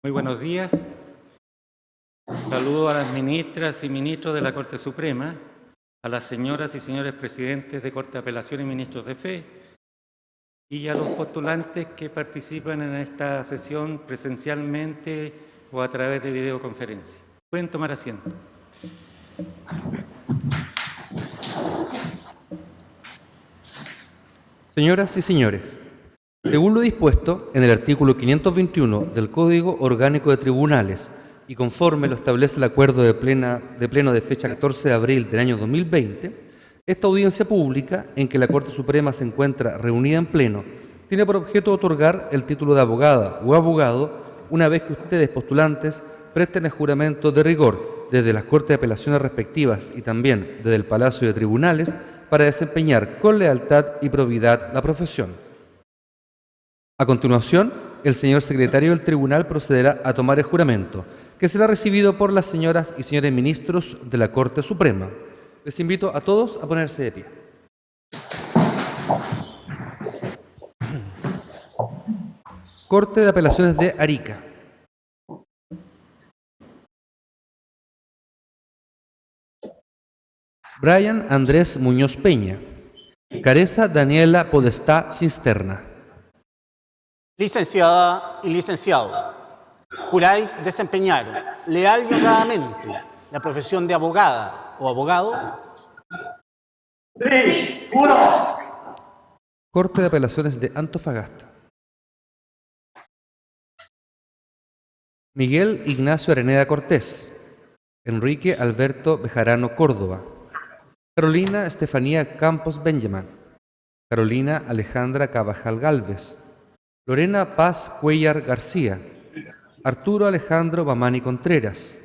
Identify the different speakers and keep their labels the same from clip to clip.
Speaker 1: Muy buenos días. Saludo a las ministras y ministros de la Corte Suprema, a las señoras y señores presidentes de Corte de Apelación y ministros de Fe, y a los postulantes que participan en esta sesión presencialmente o a través de videoconferencia. Pueden tomar asiento.
Speaker 2: Señoras y señores, según lo dispuesto en el artículo 521 del Código Orgánico de Tribunales y conforme lo establece el acuerdo de pleno de fecha 14 de abril del año 2020, esta audiencia pública, en que la Corte Suprema se encuentra reunida en pleno, tiene por objeto otorgar el título de abogada o abogado una vez que ustedes, postulantes, presten el juramento de rigor desde las Cortes de Apelaciones respectivas y también desde el Palacio de Tribunales para desempeñar con lealtad y probidad la profesión. A continuación, el señor secretario del Tribunal procederá a tomar el juramento, que será recibido por las señoras y señores ministros de la Corte Suprema. Les invito a todos a ponerse de pie. Corte de Apelaciones de Arica. Brian Andrés Muñoz Peña. Careza Daniela Podestá Cisterna.
Speaker 3: Licenciada y licenciado, juráis desempeñar leal y honradamente la profesión de abogada o abogado.
Speaker 4: Sí, juro.
Speaker 2: Corte de Apelaciones de Antofagasta. Miguel Ignacio Areneda Cortés. Enrique Alberto Bejarano Córdoba. Carolina Estefanía Campos Benjamin. Carolina Alejandra Cabajal Gálvez. Lorena Paz Cuellar García. Arturo Alejandro Mamani Contreras.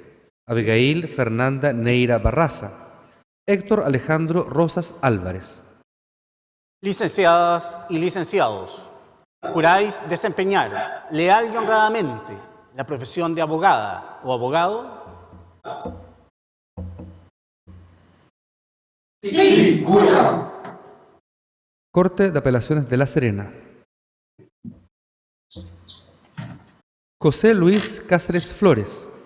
Speaker 2: Abigail Fernanda Neira Barraza. Héctor Alejandro Rosas Álvarez.
Speaker 3: Licenciadas y licenciados, juráis desempeñar leal y honradamente la profesión de abogada o abogado.
Speaker 4: Sí, juro.
Speaker 2: Corte de Apelaciones de La Serena. José Luis Cáceres Flores.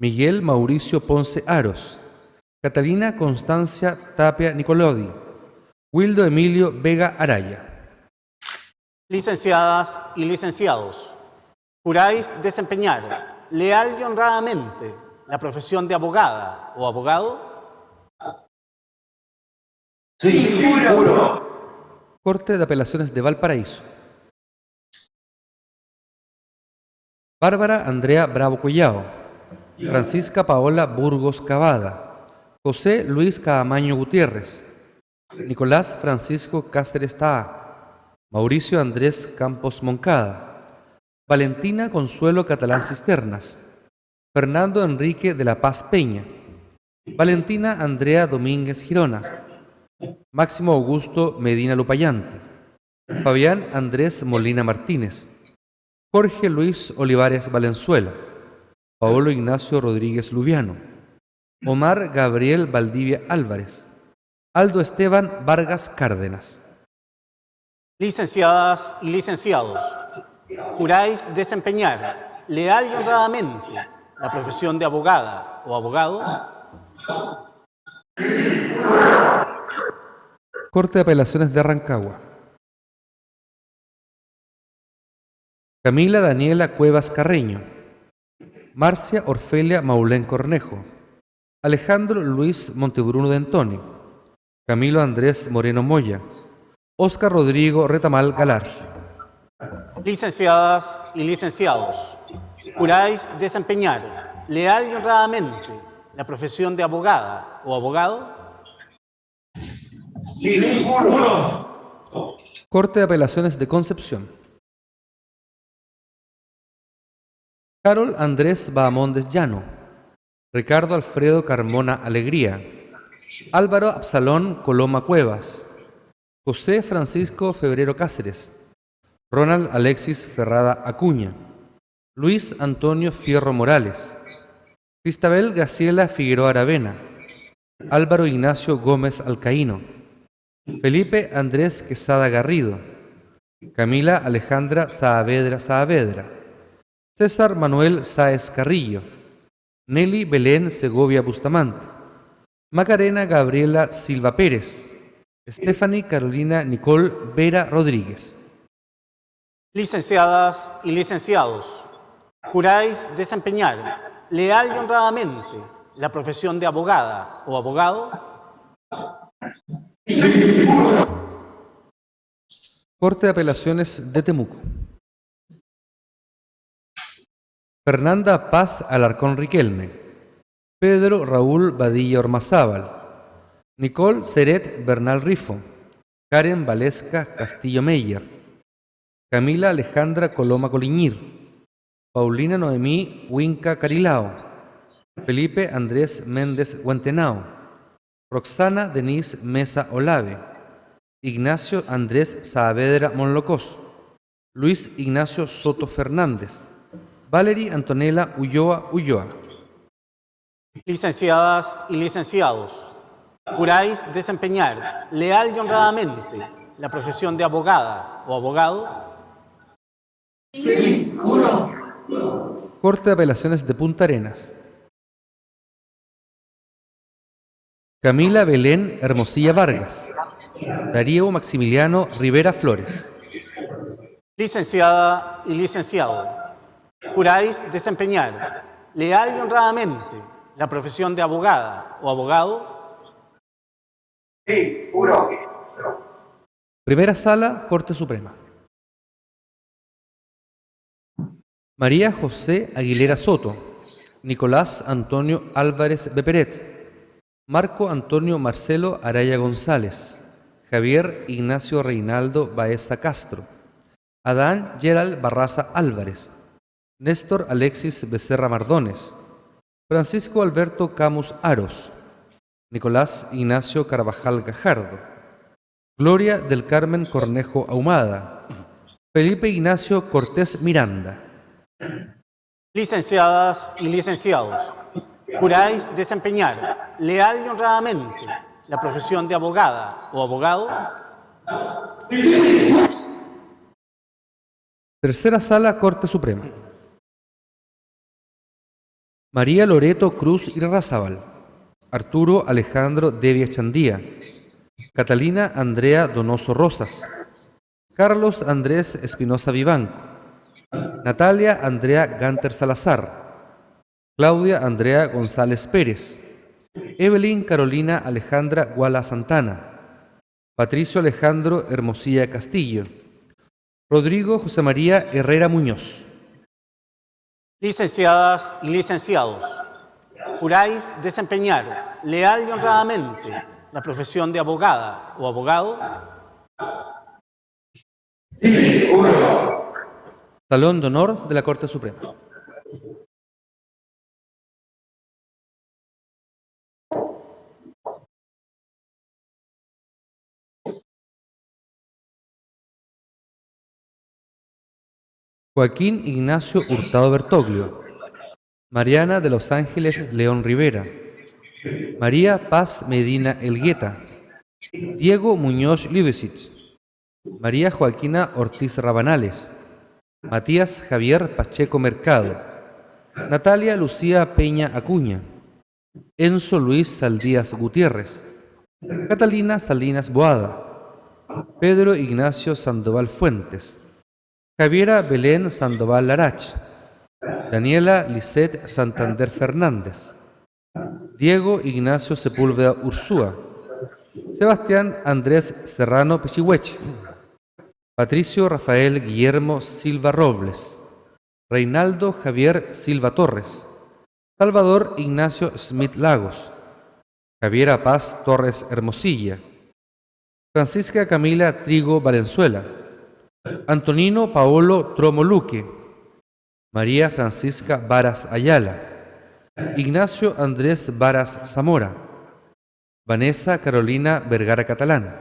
Speaker 2: Miguel Mauricio Ponce Aros. Catalina Constancia Tapia Nicolodi. Wildo Emilio Vega Araya.
Speaker 3: Licenciadas y licenciados, juráis desempeñar leal y honradamente la profesión de abogada o abogado.
Speaker 4: Sí, juro.
Speaker 2: Corte de Apelaciones de Valparaíso. Bárbara Andrea Bravo Collao. Francisca Paola Burgos Cavada. José Luis Caamaño Gutiérrez. Nicolás Francisco Cáceres Taá. Mauricio Andrés Campos Moncada. Valentina Consuelo Catalán Cisternas. Fernando Enrique de la Paz Peña. Valentina Andrea Domínguez Gironas. Máximo Augusto Medina Lupayante. Fabián Andrés Molina Martínez. Jorge Luis Olivares Valenzuela. Paolo Ignacio Rodríguez Lubiano. Omar Gabriel Valdivia Álvarez. Aldo Esteban Vargas Cárdenas.
Speaker 3: Licenciadas y licenciados, juráis desempeñar leal y honradamente la profesión de abogada o abogado.
Speaker 2: Corte de Apelaciones de Rancagua. Camila Daniela Cuevas Carreño. Marcia Orfelia Maulén Cornejo. Alejandro Luis Montebruno de Antoni. Camilo Andrés Moreno Moya. Óscar Rodrigo Retamal Galarza.
Speaker 3: Licenciadas y licenciados, juráis desempeñar leal y honradamente la profesión de abogada o abogado.
Speaker 4: Sí, juro.
Speaker 2: Corte de Apelaciones de Concepción. Carol Andrés Bahamondes Llano. Ricardo Alfredo Carmona Alegría. Álvaro Absalón Coloma Cuevas. José Francisco Febrero Cáceres. Ronald Alexis Ferrada Acuña. Luis Antonio Fierro Morales. Cristabel Graciela Figueroa Aravena. Álvaro Ignacio Gómez Alcaíno. Felipe Andrés Quesada Garrido. Camila Alejandra Saavedra. César Manuel Sáez Carrillo, Nelly Belén Segovia Bustamante, Macarena Gabriela Silva Pérez, Stephanie Carolina Nicole Vera Rodríguez.
Speaker 3: Licenciadas y licenciados, juráis desempeñar leal y honradamente la profesión de abogada o abogado.
Speaker 2: Corte de Apelaciones de Temuco. Fernanda Paz Alarcón Riquelme, Pedro Raúl Badilla Ormazábal, Nicole Seret Bernal Rifo, Karen Valesca Castillo Meyer, Camila Alejandra Coloma Coliñir, Paulina Noemí Huinca Carilao, Felipe Andrés Méndez Guantenao, Roxana Denise Mesa Olave, Ignacio Andrés Saavedra Monlocos, Luis Ignacio Soto Fernández, Valery Antonella Ulloa Ulloa.
Speaker 3: Licenciadas y licenciados, juráis desempeñar leal y honradamente la profesión de abogada o abogado.
Speaker 4: Sí, juro.
Speaker 2: Corte de Apelaciones de Punta Arenas. Camila Belén Hermosilla Vargas, Darío Maximiliano Rivera Flores.
Speaker 3: Licenciada y licenciado, juráis desempeñar leal y honradamente la profesión de abogada o abogado.
Speaker 4: Sí, juro.
Speaker 2: Primera Sala, Corte Suprema. María José Aguilera Soto, Nicolás Antonio Álvarez Beperet, Marco Antonio Marcelo Araya González, Javier Ignacio Reinaldo Baeza Castro, Adán Gerald Barraza Álvarez, Néstor Alexis Becerra Mardones, Francisco Alberto Camus Aros, Nicolás Ignacio Carvajal Gajardo, Gloria del Carmen Cornejo Ahumada, Felipe Ignacio Cortés Miranda.
Speaker 3: Licenciadas y licenciados, juráis desempeñar leal y honradamente la profesión de abogada o abogado.
Speaker 2: Tercera Sala, Corte Suprema. María Loreto Cruz Irarrázaval, Arturo Alejandro Devia Chandía, Catalina Andrea Donoso Rosas, Carlos Andrés Espinosa Vivanco, Natalia Andrea Ganter Salazar, Claudia Andrea González Pérez, Evelyn Carolina Alejandra Guala Santana, Patricio Alejandro Hermosilla Castillo, Rodrigo José María Herrera Muñoz.
Speaker 3: Licenciadas y licenciados, juráis desempeñar leal y honradamente la profesión de abogada o abogado.
Speaker 4: Sí, juro.
Speaker 2: Salón de Honor de la Corte Suprema. Joaquín Ignacio Hurtado Bertoglio, Mariana de Los Ángeles León Rivera, María Paz Medina Elgueta, Diego Muñoz Libesic, María Joaquina Ortiz Rabanales, Matías Javier Pacheco Mercado, Natalia Lucía Peña Acuña, Enzo Luis Saldías Gutiérrez, Catalina Salinas Boada, Pedro Ignacio Sandoval Fuentes, Javiera Belén Sandoval Larach, Daniela Lisette Santander Fernández, Diego Ignacio Sepúlveda Ursúa, Sebastián Andrés Serrano Pichihueche, Patricio Rafael Guillermo Silva Robles, Reinaldo Javier Silva Torres, Salvador Ignacio Smith Lagos, Javiera Paz Torres Hermosilla, Francisca Camila Trigo Valenzuela, Antonino Paolo Tromo Luque, María Francisca Varas Ayala, Ignacio Andrés Varas Zamora, Vanessa Carolina Vergara Catalán,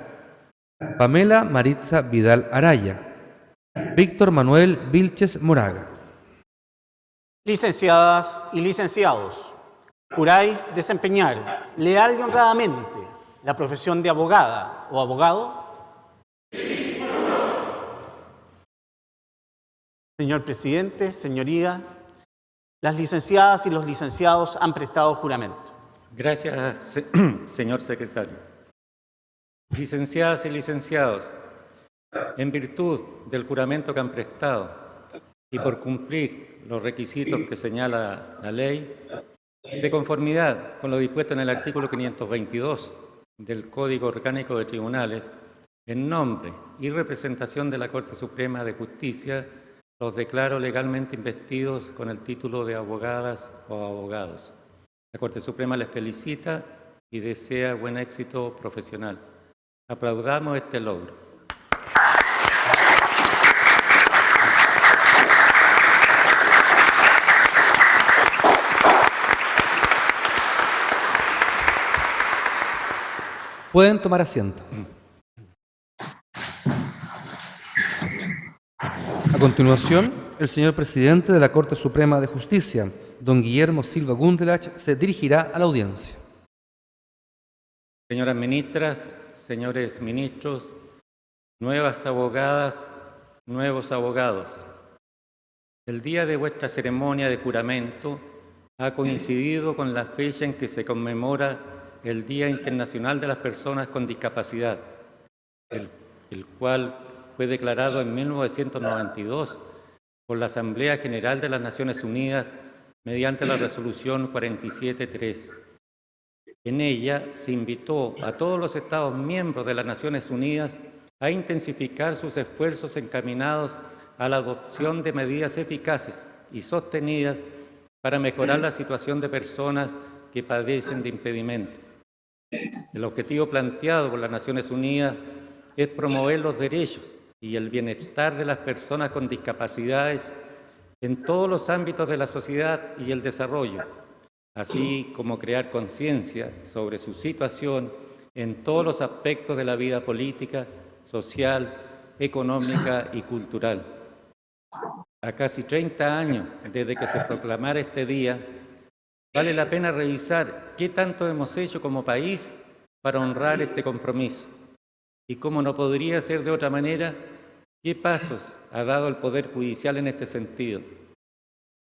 Speaker 2: Pamela Maritza Vidal Araya, Víctor Manuel Vilches Moraga.
Speaker 3: Licenciadas y licenciados, juráis desempeñar leal y honradamente la profesión de abogada o abogado. Señor presidente, señoría, las licenciadas y los licenciados han prestado juramento.
Speaker 1: Gracias, señor secretario. Licenciadas y licenciados, en virtud del juramento que han prestado y por cumplir los requisitos que señala la ley, de conformidad con lo dispuesto en el artículo 522 del Código Orgánico de Tribunales, en nombre y representación de la Corte Suprema de Justicia, los declaro legalmente investidos con el título de abogadas o abogados. La Corte Suprema les felicita y desea buen éxito profesional. Aplaudamos este logro.
Speaker 2: Pueden tomar asiento. A continuación, el señor presidente de la Corte Suprema de Justicia, don Guillermo Silva Gundelach, se dirigirá a la audiencia.
Speaker 1: Señoras ministras, señores ministros, nuevas abogadas, nuevos abogados, el día de vuestra ceremonia de juramento ha coincidido con la fecha en que se conmemora el Día Internacional de las Personas con Discapacidad, el cual fue declarado en 1992 por la Asamblea General de las Naciones Unidas mediante la Resolución 47.3. En ella se invitó a todos los Estados miembros de las Naciones Unidas a intensificar sus esfuerzos encaminados a la adopción de medidas eficaces y sostenidas para mejorar la situación de personas que padecen de impedimentos. El objetivo planteado por las Naciones Unidas es promover los derechos y el bienestar de las personas con discapacidades en todos los ámbitos de la sociedad y el desarrollo, así como crear conciencia sobre su situación en todos los aspectos de la vida política, social, económica y cultural. A casi 30 años desde que se proclamara este día, vale la pena revisar qué tanto hemos hecho como país para honrar este compromiso y, como no podría ser de otra manera, qué pasos ha dado el Poder Judicial en este sentido.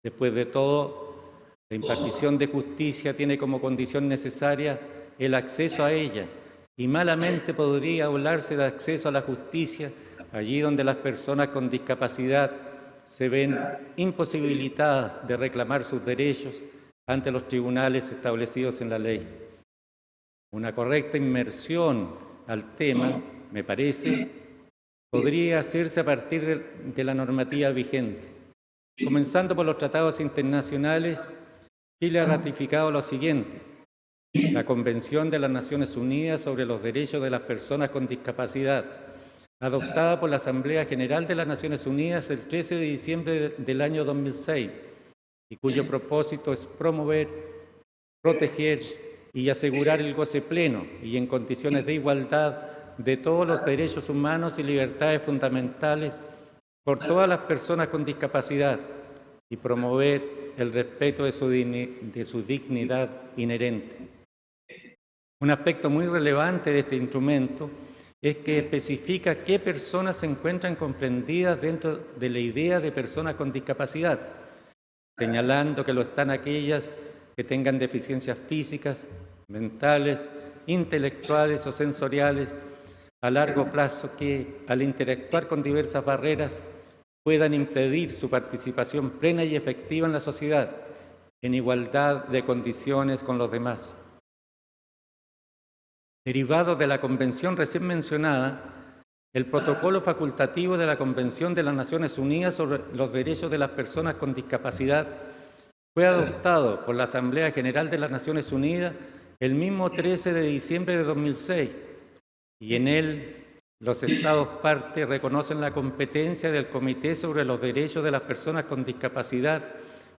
Speaker 1: Después de todo, la impartición de justicia tiene como condición necesaria el acceso a ella, y malamente podría hablarse de acceso a la justicia allí donde las personas con discapacidad se ven imposibilitadas de reclamar sus derechos ante los tribunales establecidos en la ley. Una correcta inmersión al tema, me parece, podría hacerse a partir de la normativa vigente. Comenzando por los tratados internacionales, Chile ha ratificado lo siguiente: la Convención de las Naciones Unidas sobre los Derechos de las Personas con Discapacidad, adoptada por la Asamblea General de las Naciones Unidas el 13 de diciembre del año 2006, y cuyo propósito es promover, proteger y asegurar el goce pleno y en condiciones de igualdad de todos los derechos humanos y libertades fundamentales por todas las personas con discapacidad y promover el respeto de su dignidad inherente. Un aspecto muy relevante de este instrumento es que especifica qué personas se encuentran comprendidas dentro de la idea de personas con discapacidad, señalando que lo están aquellas que tengan deficiencias físicas, mentales, intelectuales o sensoriales a largo plazo que, al interactuar con diversas barreras, puedan impedir su participación plena y efectiva en la sociedad, en igualdad de condiciones con los demás. Derivado de la Convención recién mencionada, el protocolo facultativo de la Convención de las Naciones Unidas sobre los Derechos de las Personas con Discapacidad fue adoptado por la Asamblea General de las Naciones Unidas el mismo 13 de diciembre de 2006, y en él los Estados partes reconocen la competencia del Comité sobre los Derechos de las Personas con Discapacidad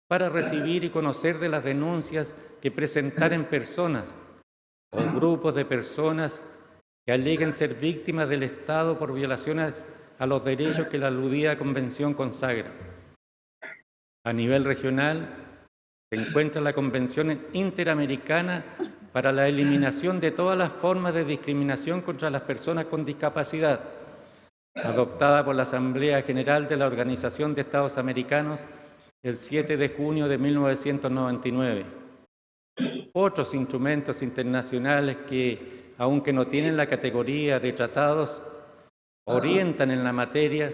Speaker 1: para recibir y conocer de las denuncias que presentaren personas o grupos de personas que aleguen ser víctimas del Estado por violaciones a los derechos que la aludida Convención consagra. A nivel regional, se encuentra la Convención Interamericana para la eliminación de todas las formas de discriminación contra las personas con discapacidad, adoptada por la Asamblea General de la Organización de Estados Americanos el 7 de junio de 1999. Otros instrumentos internacionales que, aunque no tienen la categoría de tratados, orientan en la materia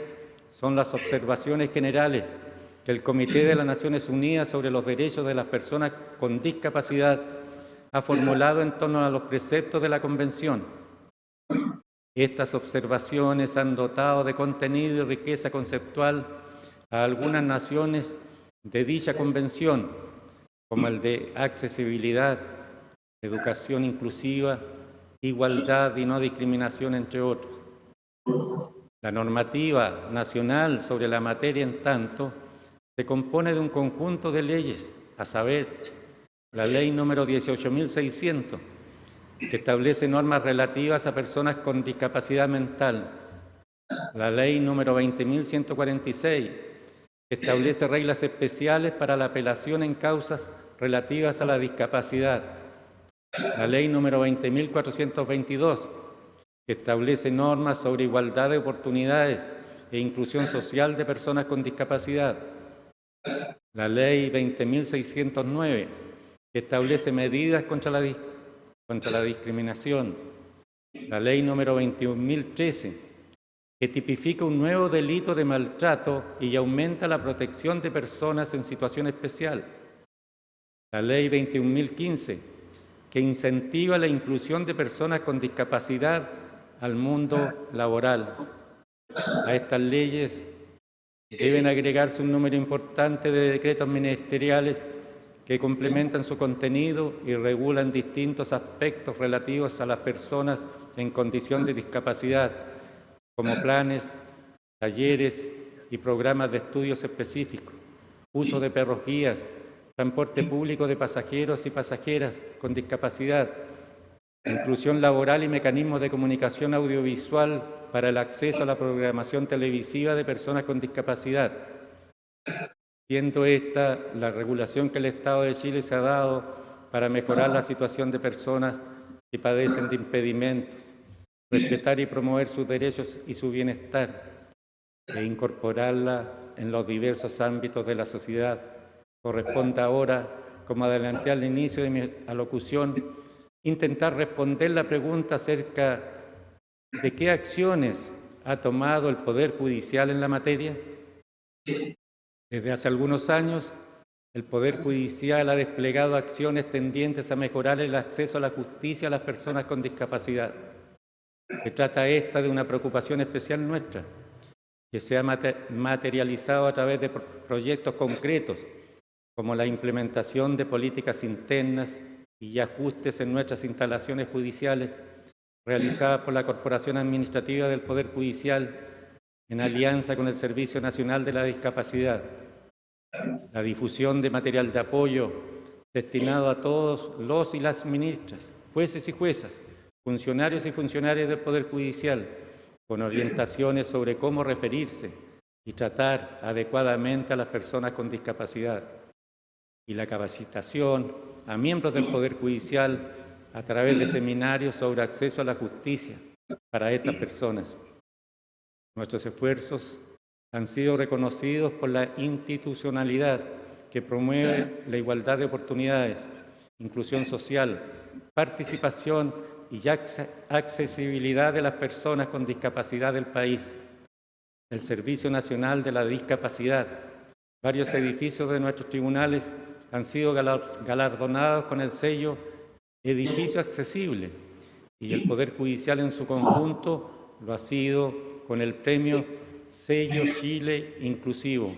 Speaker 1: son las observaciones generales que el Comité de las Naciones Unidas sobre los Derechos de las Personas con Discapacidad ha formulado en torno a los preceptos de la Convención. Estas observaciones han dotado de contenido y riqueza conceptual a algunas naciones de dicha Convención, como el de accesibilidad, educación inclusiva, igualdad y no discriminación, entre otros. La normativa nacional sobre la materia, en tanto, se compone de un conjunto de leyes, a saber, la Ley número 18.600, que establece normas relativas a personas con discapacidad mental, la Ley número 20.146, que establece reglas especiales para la apelación en causas relativas a la discapacidad, la Ley número 20.422, que establece normas sobre igualdad de oportunidades e inclusión social de personas con discapacidad, la Ley 20.609, que establece medidas contra la discriminación, la Ley número 21.013, que tipifica un nuevo delito de maltrato y aumenta la protección de personas en situación especial, la Ley 21.015, que incentiva la inclusión de personas con discapacidad al mundo laboral. A estas leyes deben agregarse un número importante de decretos ministeriales que complementan su contenido y regulan distintos aspectos relativos a las personas en condición de discapacidad, como planes, talleres y programas de estudios específicos, uso de perros-guías, transporte público de pasajeros y pasajeras con discapacidad, inclusión laboral y mecanismos de comunicación audiovisual para el acceso a la programación televisiva de personas con discapacidad, siendo esta la regulación que el Estado de Chile se ha dado para mejorar la situación de personas que padecen de impedimentos, respetar y promover sus derechos y su bienestar, e incorporarla en los diversos ámbitos de la sociedad. Corresponde ahora, como adelanté al inicio de mi alocución, intentar responder la pregunta acerca de qué acciones ha tomado el Poder Judicial en la materia. Desde hace algunos años, el Poder Judicial ha desplegado acciones tendientes a mejorar el acceso a la justicia a las personas con discapacidad. Se trata esta de una preocupación especial nuestra, que se ha materializado a través de proyectos concretos, como la implementación de políticas internas y ajustes en nuestras instalaciones judiciales, realizadas por la Corporación Administrativa del Poder Judicial en alianza con el Servicio Nacional de la Discapacidad, la difusión de material de apoyo destinado a todos los y las ministras, jueces y juezas, funcionarios y funcionarias del Poder Judicial, con orientaciones sobre cómo referirse y tratar adecuadamente a las personas con discapacidad, y la capacitación a miembros del Poder Judicial a través de seminarios sobre acceso a la justicia para estas personas. Nuestros esfuerzos han sido reconocidos por la institucionalidad que promueve la igualdad de oportunidades, inclusión social, participación y accesibilidad de las personas con discapacidad del país. El Servicio Nacional de la Discapacidad, varios edificios de nuestros tribunales han sido galardonados con el sello Edificio Accesible, y el Poder Judicial en su conjunto lo ha sido con el premio Sello Chile Inclusivo.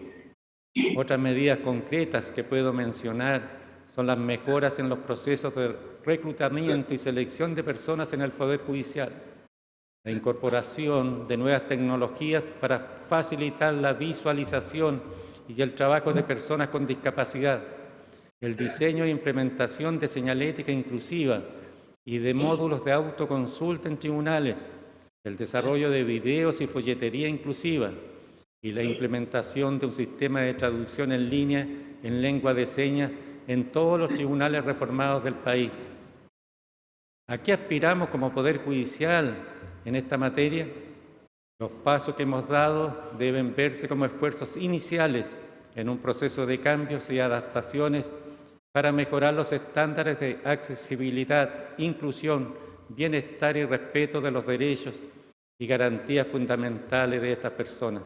Speaker 1: Otras medidas concretas que puedo mencionar son las mejoras en los procesos de reclutamiento y selección de personas en el Poder Judicial, la incorporación de nuevas tecnologías para facilitar la visualización y el trabajo de personas con discapacidad, el diseño e implementación de señalética inclusiva y de módulos de autoconsulta en tribunales, el desarrollo de videos y folletería inclusiva y la implementación de un sistema de traducción en línea en lengua de señas en todos los tribunales reformados del país. ¿A qué aspiramos como Poder Judicial en esta materia? Los pasos que hemos dado deben verse como esfuerzos iniciales en un proceso de cambios y adaptaciones para mejorar los estándares de accesibilidad, inclusión, bienestar y respeto de los derechos y garantías fundamentales de estas personas.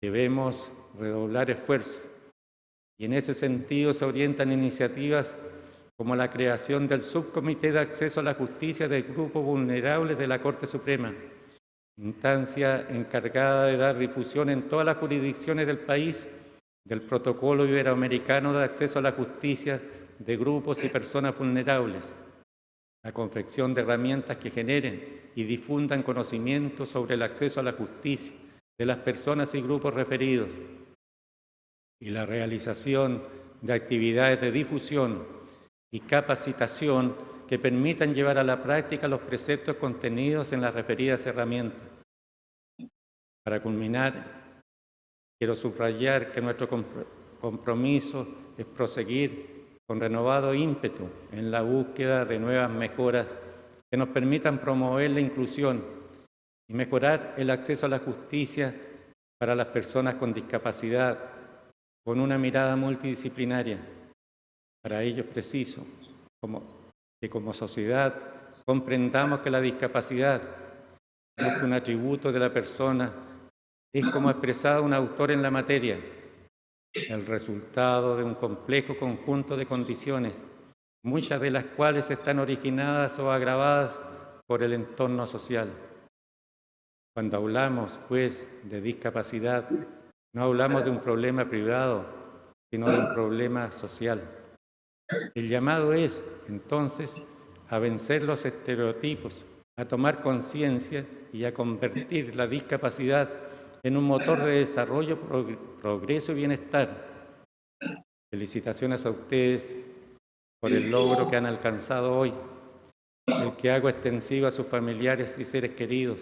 Speaker 1: Debemos redoblar esfuerzos y en ese sentido se orientan iniciativas como la creación del Subcomité de Acceso a la Justicia del Grupo Vulnerables de la Corte Suprema, instancia encargada de dar difusión en todas las jurisdicciones del país del Protocolo Iberoamericano de Acceso a la Justicia de grupos y personas vulnerables, la confección de herramientas que generen y difundan conocimientos sobre el acceso a la justicia de las personas y grupos referidos, y la realización de actividades de difusión y capacitación que permitan llevar a la práctica los preceptos contenidos en las referidas herramientas. Para culminar, quiero subrayar que nuestro compromiso es proseguir con renovado ímpetu en la búsqueda de nuevas mejoras que nos permitan promover la inclusión y mejorar el acceso a la justicia para las personas con discapacidad, con una mirada multidisciplinaria. Para ello es preciso que como sociedad comprendamos que la discapacidad no es que un atributo de la persona, es como expresado un autor en la materia, el resultado de un complejo conjunto de condiciones, muchas de las cuales están originadas o agravadas por el entorno social. Cuando hablamos, pues, de discapacidad, no hablamos de un problema privado, sino de un problema social. El llamado es, entonces, a vencer los estereotipos, a tomar conciencia y a convertir la discapacidad en un motor de desarrollo, progreso y bienestar. Felicitaciones a ustedes por el logro que han alcanzado hoy, el que hago extensivo a sus familiares y seres queridos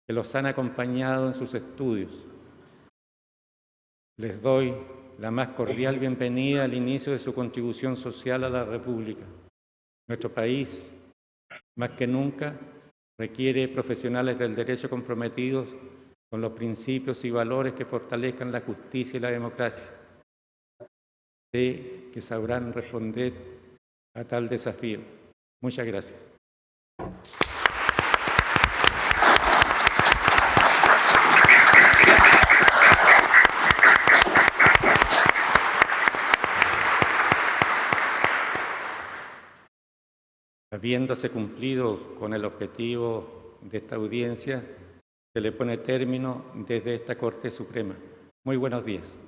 Speaker 1: que los han acompañado en sus estudios. Les doy la más cordial bienvenida al inicio de su contribución social a la República. Nuestro país, más que nunca, requiere profesionales del derecho comprometidos con los principios y valores que fortalezcan la justicia y la democracia. Sé que sabrán responder a tal desafío. Muchas gracias. Habiéndose cumplido con el objetivo de esta audiencia, se le pone término desde esta Corte Suprema. Muy buenos días.